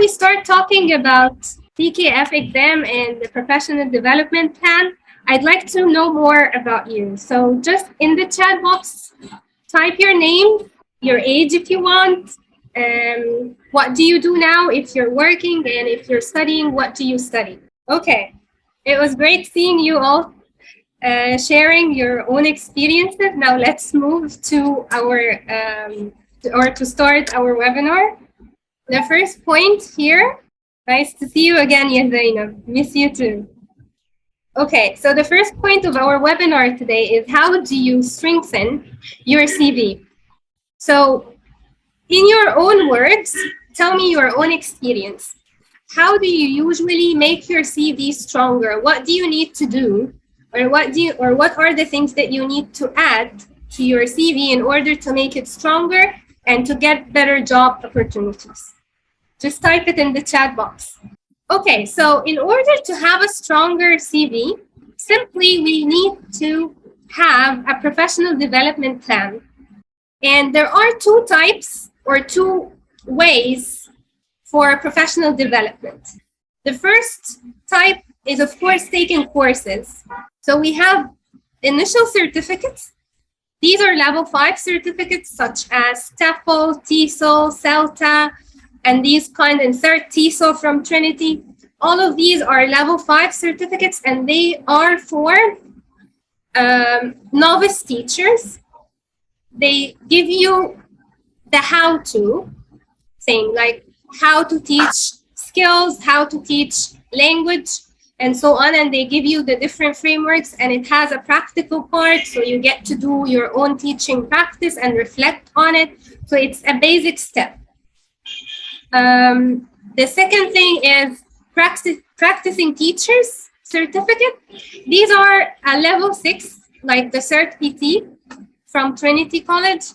we start talking about TKF exam and the professional development plan, I'd like to know more about you. So just in the chat box, type your name, your age if you want, what do you do now if you're working, and if you're studying, what do you study? Okay, it was great seeing you all sharing your own experiences. Now let's move to to start our webinar. The first point here, nice to see you again, Zainab. Miss you too. Okay, so the first point of our webinar today is how do you strengthen your CV? So in your own words, tell me your own experience. How do you usually make your CV stronger? What do you need to do? Or what are the things that you need to add to your CV in order to make it stronger and to get better job opportunities? Just type it in the chat box. Okay, so in order to have a stronger CV, simply we need to have a professional development plan. And there are two types or two ways for professional development. The first type is, of course, taking courses. So we have initial certificates. These are level 5 certificates such as TEFL, TESOL, CELTA, and these kind, and third TESOL from Trinity. All of these are level 5 certificates, and they are for novice teachers. They give you the how-to thing, like how to teach skills, how to teach language, and so on. And they give you the different frameworks, and it has a practical part, so you get to do your own teaching practice and reflect on it. So it's a basic step. The second thing is practicing teachers certificate. These are a level 6, like the Cert PT from Trinity College.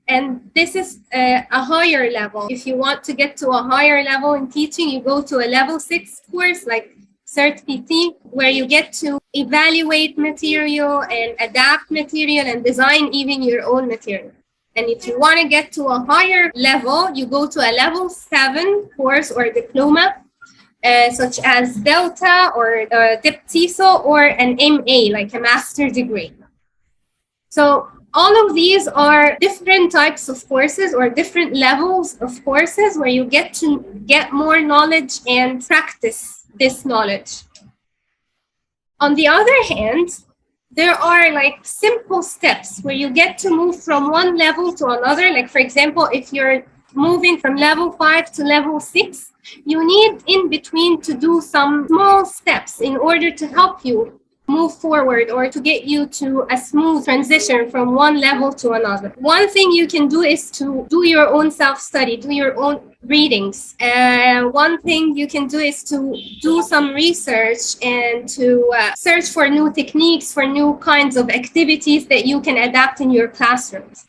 And this is a higher level. If you want to get to a higher level in teaching, you go to a level 6 course like Cert PT, where you get to evaluate material and adapt material and design even your own material. And if you want to get to a higher level, you go to a level 7 course or diploma, such as Delta or TESOL or an MA, like a master's degree. So all of these are different types of courses or different levels of courses where you get to get more knowledge and practice this knowledge. On the other hand, there are like simple steps where you get to move from one level to another. Like, for example, if you're moving from level 5 to level 6, you need in between to do some small steps in order to help you move forward or to get you to a smooth transition from one level to another. One thing you can do is to do your own self-study, do your own readings. One thing you can do is to do some research and to search for new techniques, for new kinds of activities that you can adapt in your classrooms.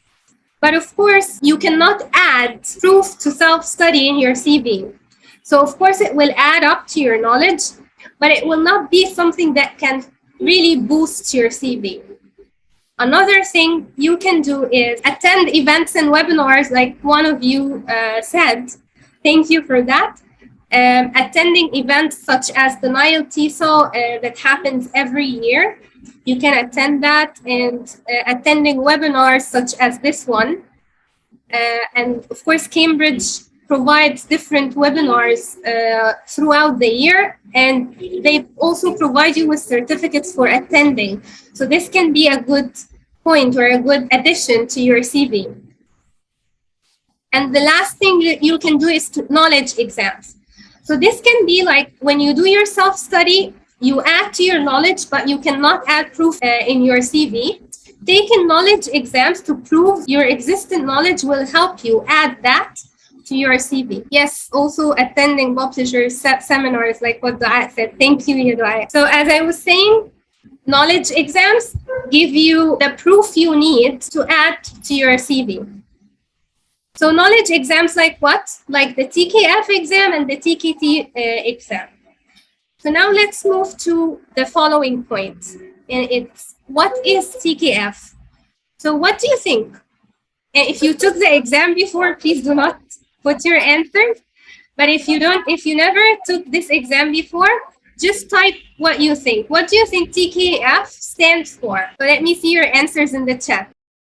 But of course, you cannot add proof to self-study in your CV. So of course, it will add up to your knowledge, but it will not be something that can really boost your CV. Another thing you can do is attend events and webinars like one of you said. Thank you for that. Attending events such as the Nile TESOL that happens every year. You can attend that, and attending webinars such as this one. And of course, Cambridge provides different webinars throughout the year, and they also provide you with certificates for attending. So this can be a good point or a good addition to your CV. And the last thing you can do is knowledge exams. So this can be like when you do your self-study, you add to your knowledge, but you cannot add proof in your CV. Taking knowledge exams to prove your existing knowledge will help you add that to your CV. Yes, also attending publishers seminars like what Dua said. Thank you, Dua. So as I was saying, knowledge exams give you the proof you need to add to your CV. So knowledge exams like what? Like the TKF exam and the TKT exam. So now let's move to the following point. And it's, what is TKF? So what do you think? And if you took the exam before, please do not put your answer. But if you never took this exam before, just type what you think. What do you think TKF stands for? So let me see your answers in the chat.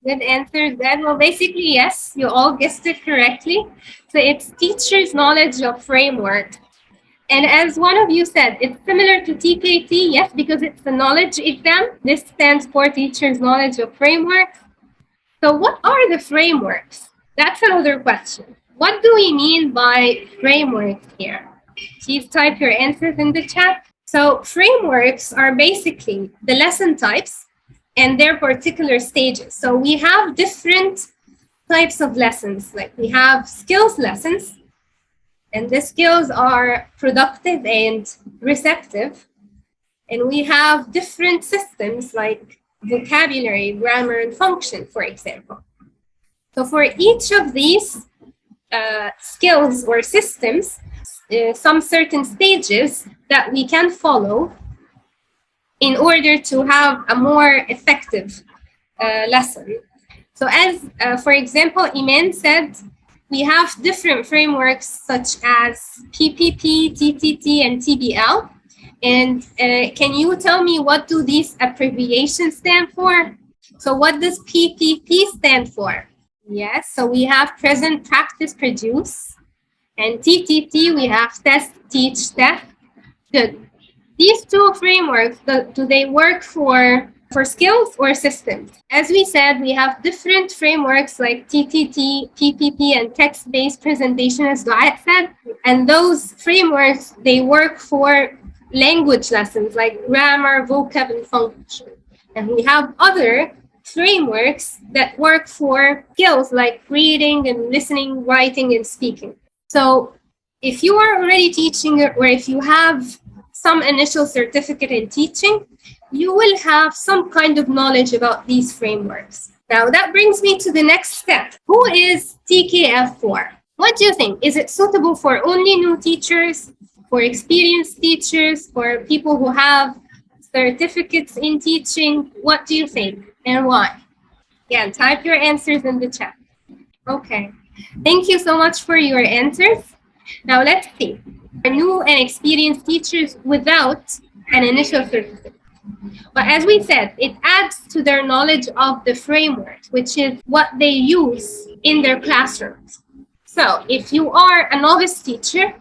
Good answer, good. Well, basically, yes, you all guessed it correctly. So it's teacher's knowledge of framework. And as one of you said, it's similar to TKT, yes, because it's a knowledge exam. This stands for teacher's knowledge of framework. So what are the frameworks? That's another question. What do we mean by frameworks here? Please type your answers in the chat. So frameworks are basically the lesson types and their particular stages. So we have different types of lessons. Like we have skills lessons, and the skills are productive and receptive. And we have different systems like vocabulary, grammar, and function, for example. So for each of these skills or systems, some certain stages that we can follow in order to have a more effective lesson. So as, for example, Iman said, we have different frameworks such as PPP, TTT, and TBL. And can you tell me what do these abbreviations stand for? So what does PPP stand for? Yes, so we have present, practice, produce. And TTT, we have test, teach, test. Good. These two frameworks, do they work for skills or systems? As we said, we have different frameworks like TTT, PPP, and text-based presentation, as Duat said. And those frameworks, they work for language lessons like grammar, vocab, and function. And we have other frameworks that work for skills like reading and listening, writing, and speaking. So if you are already teaching or if you have some initial certificate in teaching, you will have some kind of knowledge about these frameworks. Now that brings me to the next step. Who is TKF for? What do you think? Is it suitable for only new teachers, for experienced teachers, for people who have certificates in teaching? What do you think and why? Yeah, type your answers in the chat. Okay, thank you so much for your answers. Now let's see. New and experienced teachers without an initial certificate. But as we said, it adds to their knowledge of the framework, which is what they use in their classrooms. So if you are a novice teacher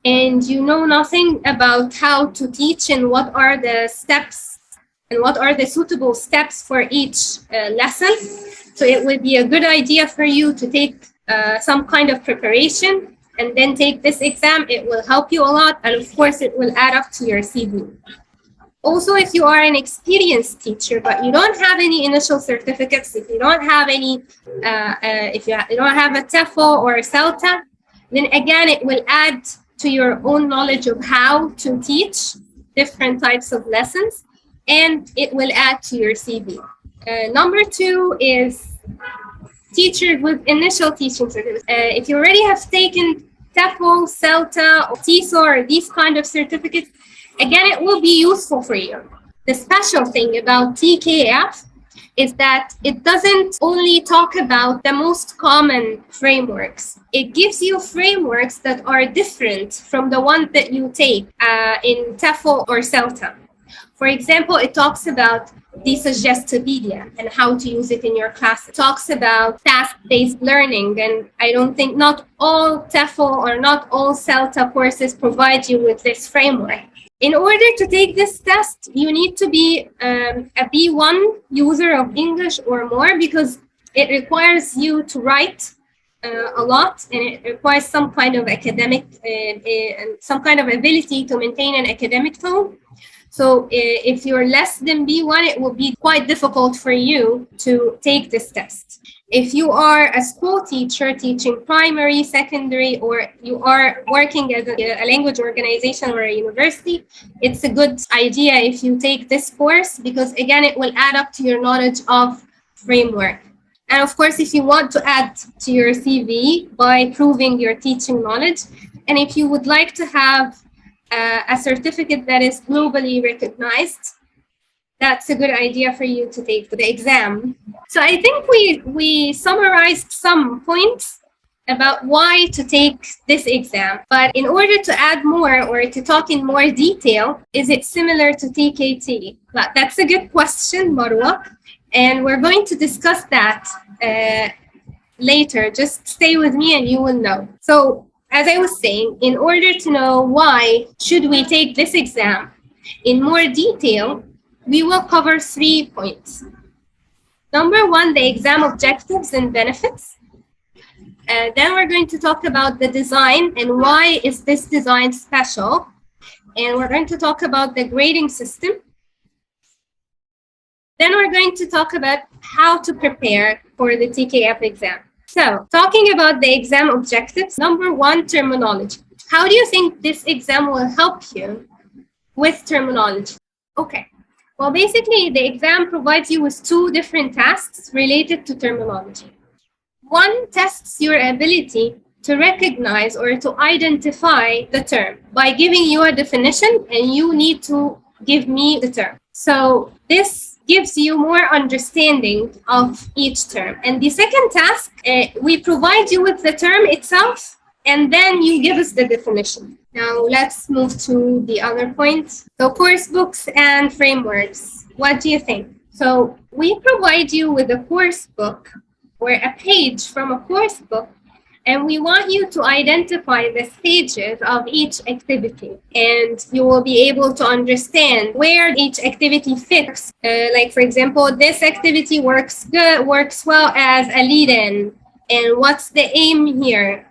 and you know nothing about how to teach and what are the steps and what are the suitable steps for each lesson, so it would be a good idea for you to take some kind of preparation and then take this exam. It will help you a lot, and of course it will add up to your CV. Also, if you are an experienced teacher but you don't have any initial certificates, if you don't have any, if you don't have a TEFL or a CELTA, then again it will add to your own knowledge of how to teach different types of lessons, and it will add to your CV. Number two is teachers with initial teaching certificates. If you already have taken TEFL, CELTA, or TESOL, or these kind of certificates, again, it will be useful for you. The special thing about TKF is that it doesn't only talk about the most common frameworks. It gives you frameworks that are different from the one that you take in TEFL or CELTA. For example, it talks about the Suggestipedia and how to use it in your class. It talks about task-based learning, and I don't think not all TEFL or not all CELTA courses provide you with this framework. In order to take this test, you need to be a B1 user of English or more, because it requires you to write a lot, and it requires some kind of academic and some kind of ability to maintain an academic tone. So if you're less than B1, it will be quite difficult for you to take this test. If you are a school teacher teaching primary, secondary, or you are working as a language organization or a university, it's a good idea if you take this course, because again, it will add up to your knowledge of framework. And of course, if you want to add to your CV by proving your teaching knowledge, and if you would like to have a certificate that is globally recognized, that's a good idea for you to take the exam. So I think we summarized some points about why to take this exam. But in order to add more or to talk in more detail, is it similar to TKT? But that's a good question, Marwa. And we're going to discuss that later. Just stay with me and you will know. So as I was saying, in order to know why should we take this exam in more detail, we will cover 3 points. Number 1, the exam objectives and benefits. Then we're going to talk about the design and why is this design special. And we're going to talk about the grading system. Then we're going to talk about how to prepare for the TKF exam. So, talking about the exam objectives, number 1, terminology. How do you think this exam will help you with terminology? Okay. Well, basically, the exam provides you with 2 different tasks related to terminology. One tests your ability to recognize or to identify the term by giving you a definition, and you need to give me the term. So this gives you more understanding of each term. And the second task, we provide you with the term itself, and then you give us the definition. Now let's move to the other point. So course books and frameworks. What do you think? So we provide you with a course book or a page from a course book, and we want you to identify the stages of each activity, and you will be able to understand where each activity fits. Like for example, this activity works well as a lead-in, and what's the aim here?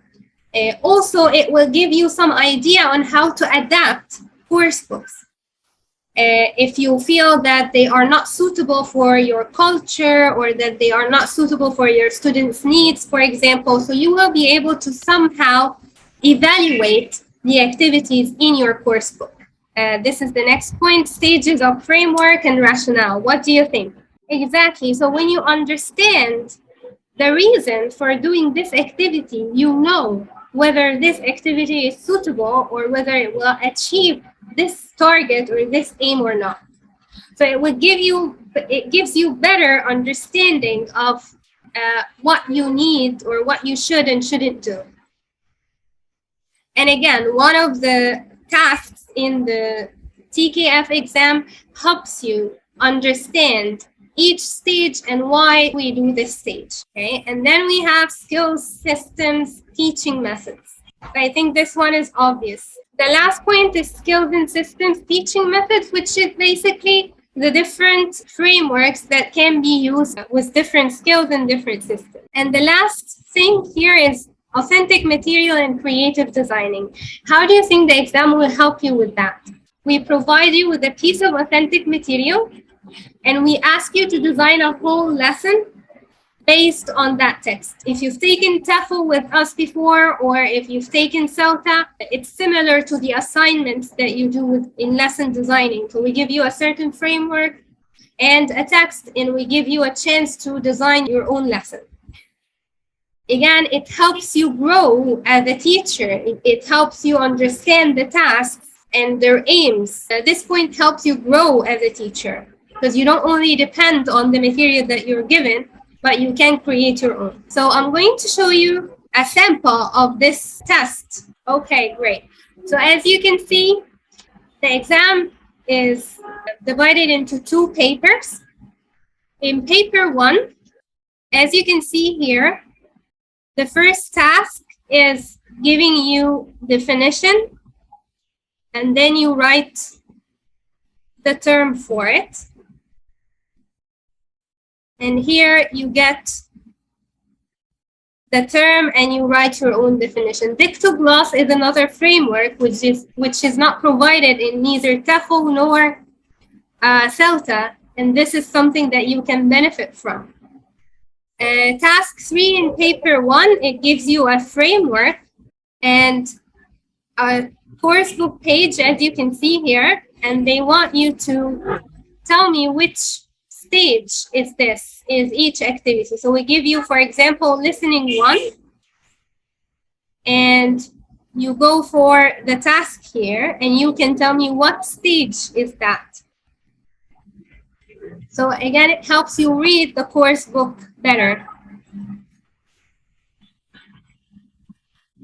Also, it will give you some idea on how to adapt course books. If you feel that they are not suitable for your culture or that they are not suitable for your students' needs, for example, so you will be able to somehow evaluate the activities in your course book. This is the next point, stages of framework and rationale. What do you think? Exactly. So when you understand the reason for doing this activity, you know whether this activity is suitable or whether it will achieve this target or this aim or not. So it gives you better understanding of what you need or what you should and shouldn't do. And again, one of the tasks in the TKF exam helps you understand each stage and why we do this stage. Okay, and then we have skills, systems, teaching methods. I think this one is obvious. The last point is skills and systems, teaching methods, which is basically the different frameworks that can be used with different skills and different systems. And the last thing here is authentic material and creative designing. How do you think the exam will help you with that? We provide you with a piece of authentic material, and we ask you to design a whole lesson based on that text. If you've taken TEFL with us before, or if you've taken CELTA, it's similar to the assignments that you do in lesson designing. So we give you a certain framework and a text, and we give you a chance to design your own lesson. Again, it helps you grow as a teacher. It helps you understand the tasks and their aims. This point helps you grow as a teacher, because you don't only depend on the material that you're given, but you can create your own. So I'm going to show you a sample of this test. Okay, great. So as you can see, the exam is divided into 2 papers. In paper 1, as you can see here, the first task is giving you definition, and then you write the term for it. And here you get the term and you write your own definition. Dictogloss is another framework which is not provided in neither TEFL nor CELTA, and this is something that you can benefit from. Task 3 in paper 1, it gives you a framework and a course book page, as you can see here, and they want you to tell me which stage is each activity. So we give you, for example, listening 1, and you go for the task here, and you can tell me what stage is that. So again, it helps you read the course book better.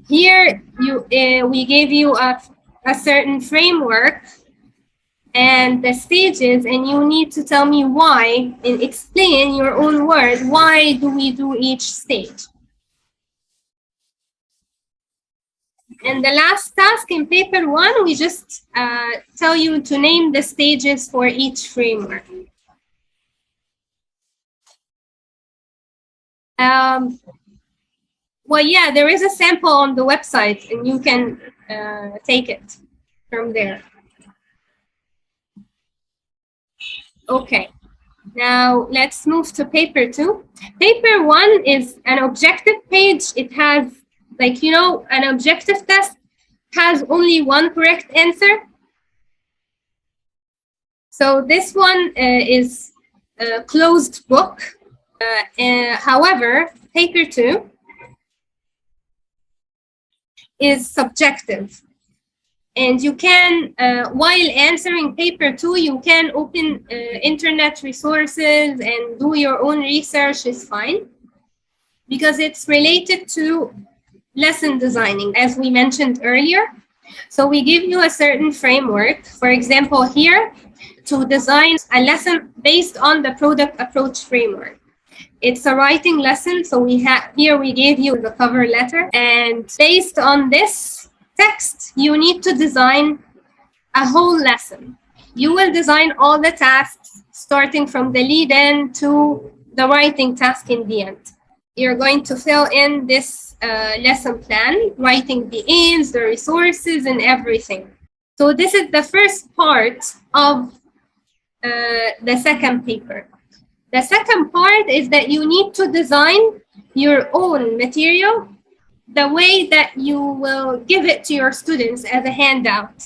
Here, we gave you a certain framework and the stages, and you need to tell me why, and explain in your own words, why do we do each stage. And the last task in paper 1, we just tell you to name the stages for each framework. Well, yeah, there is a sample on the website, and you can take it from there. Okay, now let's move to paper 2. Paper 1 is an objective page. It has, like, you know, an objective test has only one correct answer. So this one is a closed book. However, paper 2 is subjective. And you can, while answering paper 2, you can open internet resources and do your own research is fine, because it's related to lesson designing, as we mentioned earlier. So we give you a certain framework, for example, here, to design a lesson based on the product approach framework. It's a writing lesson, so we have here we gave you the cover letter, and based on this text, you need to design a whole lesson. You will design all the tasks, starting from the lead-in to the writing task in the end. You're going to fill in this lesson plan, writing the aims, the resources, and everything. So this is the first part of the second paper. The second part is that you need to design your own material the way that you will give it to your students as a handout.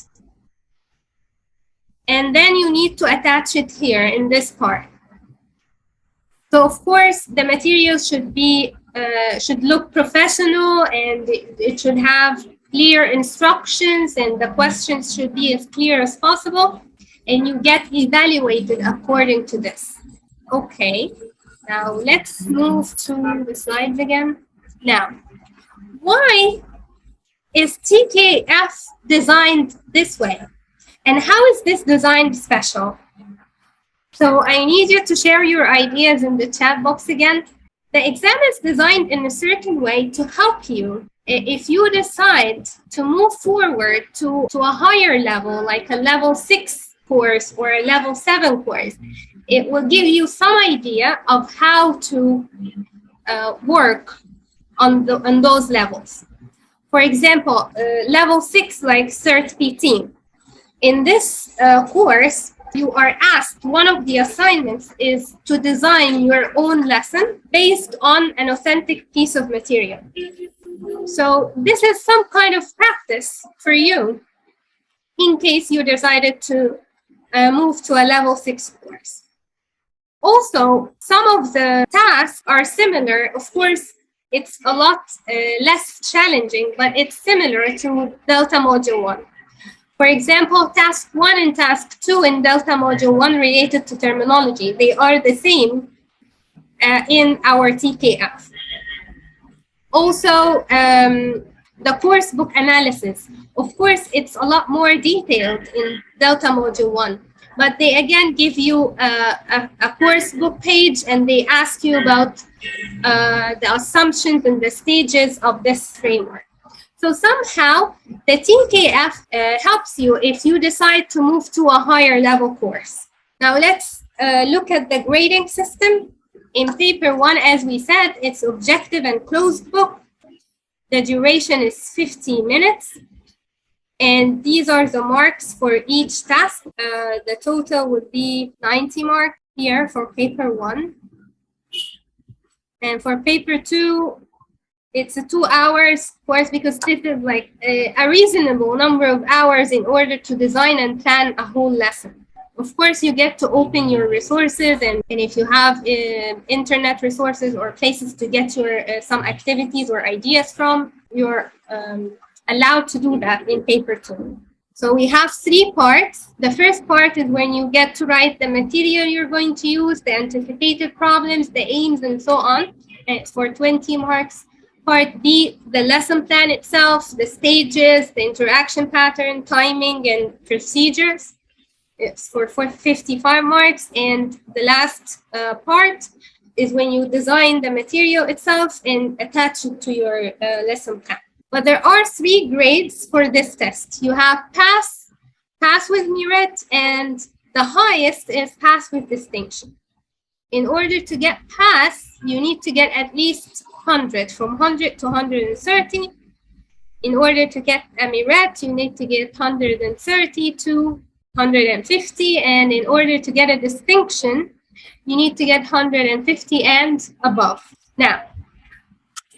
And then you need to attach it here in this part. So of course, the material should be should look professional, and it should have clear instructions, and the questions should be as clear as possible, and you get evaluated according to this. Okay, now let's move to the slides again. Now, why is TKF designed this way? And how is this designed special? So I need you to share your ideas in the chat box again. The exam is designed in a certain way to help you. If you decide to move forward to a higher level, like a level 6 course or a level 7 course, it will give you some idea of how to work on those levels. For example, level 6, like Cert PT. In this course, you are asked, one of the assignments is to design your own lesson based on an authentic piece of material. So this is some kind of practice for you in case you decided to move to a level 6 course. Also, some of the tasks are similar. Of course, it's a lot less challenging, but it's similar to Delta Module 1. For example, Task 1 and Task 2 in Delta Module 1 related to terminology, they are the same in our TKF. Also, the course book analysis. Of course, it's a lot more detailed in Delta Module 1, but they again give you a course book page, and they ask you about the assumptions and the stages of this framework. So somehow, the TKF helps you if you decide to move to a higher level course. Now let's look at the grading system. In paper 1, as we said, it's objective and closed book. The duration is 50 minutes. And these are the marks for each task. The total would be 90 marks here for paper 1. And for paper 2, it's 2 hours, of course, because this is like a reasonable number of hours in order to design and plan a whole lesson. Of course, you get to open your resources, and if you have internet resources or places to get your some activities or ideas from, you're allowed to do that in paper 2. So we have 3 parts. The first part is when you get to write the material you're going to use, the anticipated problems, the aims, and so on. And it's for 20 marks. Part B, the lesson plan itself, the stages, the interaction pattern, timing, and procedures. It's for 55 marks. And the last part is when you design the material itself and attach it to your lesson plan. But there are 3 grades for this test. You have pass, pass with merit, and the highest is pass with distinction. In order to get pass, you need to get at least 100, from 100 to 130. In order to get a merit, you need to get 130 to 150. And in order to get a distinction, you need to get 150 and above. Now,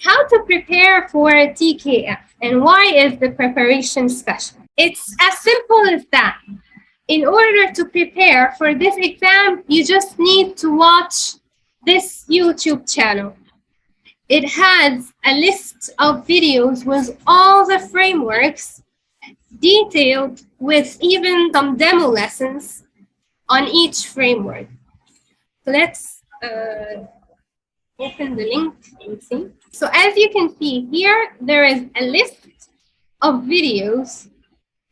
how to prepare for TKF and why is the preparation special? It's as simple as that. In order to prepare for this exam, you just need to watch this YouTube channel. It has a list of videos with all the frameworks detailed, with even some demo lessons on each framework. So let's open the link and see. So as you can see here, there is a list of videos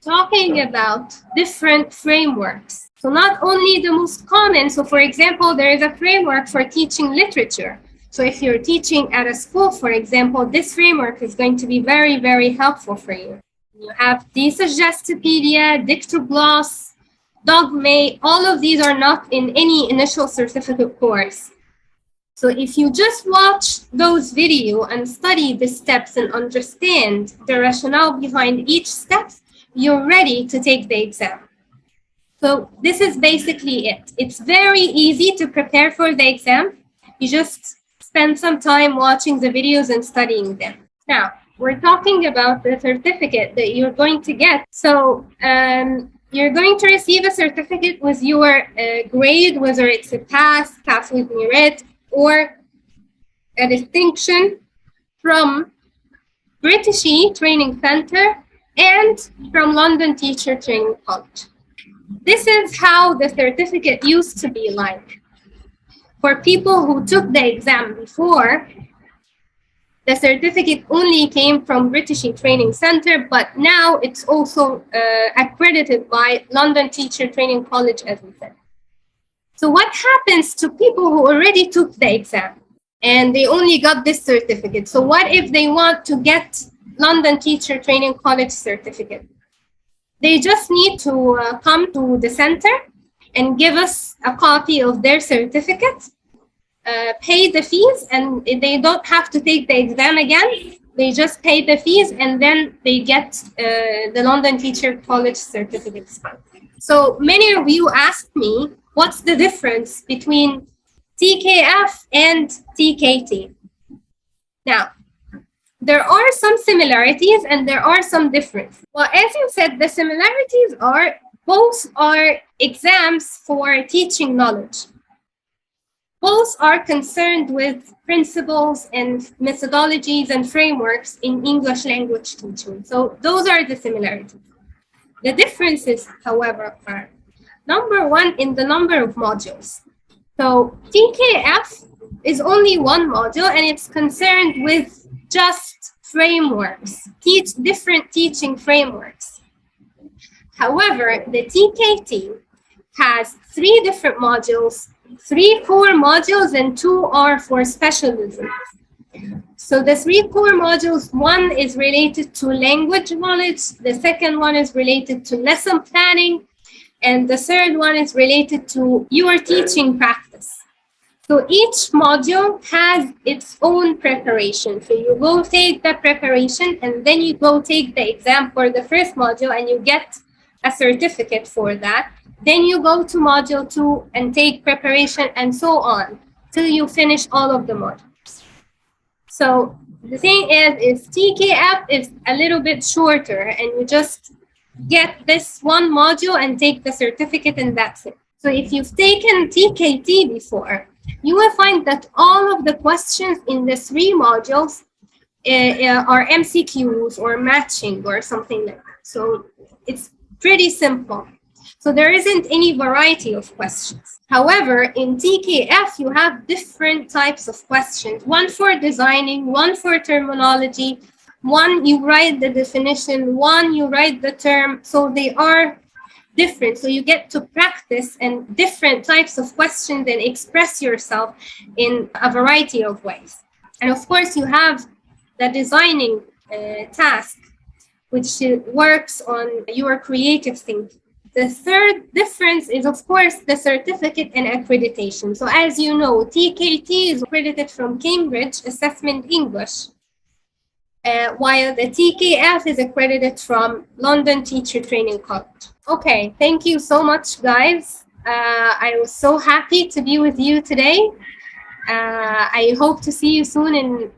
talking about different frameworks. So not only the most common, so for example, there is a framework for teaching literature. So if you're teaching at a school, for example, this framework is going to be very, very helpful for you. You have Suggestipedia, Dictogloss, Dogmate. All of these are not in any initial certificate course. So if you just watch those videos and study the steps and understand the rationale behind each step, you're ready to take the exam. So this is basically it. It's very easy to prepare for the exam. You just spend some time watching the videos and studying them. Now, we're talking about the certificate that you're going to get. So you're going to receive a certificate with your grade, whether it's a pass, pass with merit, or a distinction from Britishey Training Center and from London Teacher Training College. This is how the certificate used to be like. For people who took the exam before, the certificate only came from Britishey Training Center, but now it's also accredited by London Teacher Training College, as we said. So what happens to people who already took the exam and they only got this certificate? So what if they want to get London Teacher Training College certificate? They just need to come to the center and give us a copy of their certificate, pay the fees, and they don't have to take the exam again. They just pay the fees and then they get the London Teacher College certificate. So many of you asked me, what's the difference between TKF and TKT? Now, there are some similarities and there are some differences. Well, as you said, the similarities are both are exams for teaching knowledge. Both are concerned with principles and methodologies and frameworks in English language teaching. So those are the similarities. The differences, however, are number one in the number of modules. So TKF is only one module and it's concerned with just frameworks, different teaching frameworks. However, the TKT has 3 different modules, 3 core modules, and 2 are for specialisms. So the 3 core modules, one is related to language knowledge, the second one is related to lesson planning, and the third one is related to your teaching practice. So each module has its own preparation. So you go take the preparation and then you go take the exam for the first module and you get a certificate for that. Then you go to module 2 and take preparation and so on till you finish all of the modules. So the thing is TKF is a little bit shorter and you just get this one module and take the certificate and that's it. So if you've taken TKT before, you will find that all of the questions in the 3 modules are MCQs or matching or something like that. So it's pretty simple. So there isn't any variety of questions. However, in TKF, you have different types of questions. One for designing, one for terminology, one you write the definition, one you write the term. So they are different. So you get to practice and different types of questions and express yourself in a variety of ways. And of course, you have the designing task, which works on your creative thinking. The third difference is, of course, the certificate and accreditation. So as you know, TKT is accredited from Cambridge Assessment English, while the TKF is accredited from London Teacher Training College. Okay, thank you so much, guys. I was so happy to be with you today. I hope to see you soon in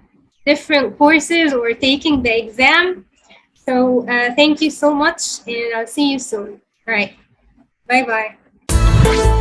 different courses or taking the exam. So thank you so much, and I'll see you soon. All right. Bye-bye.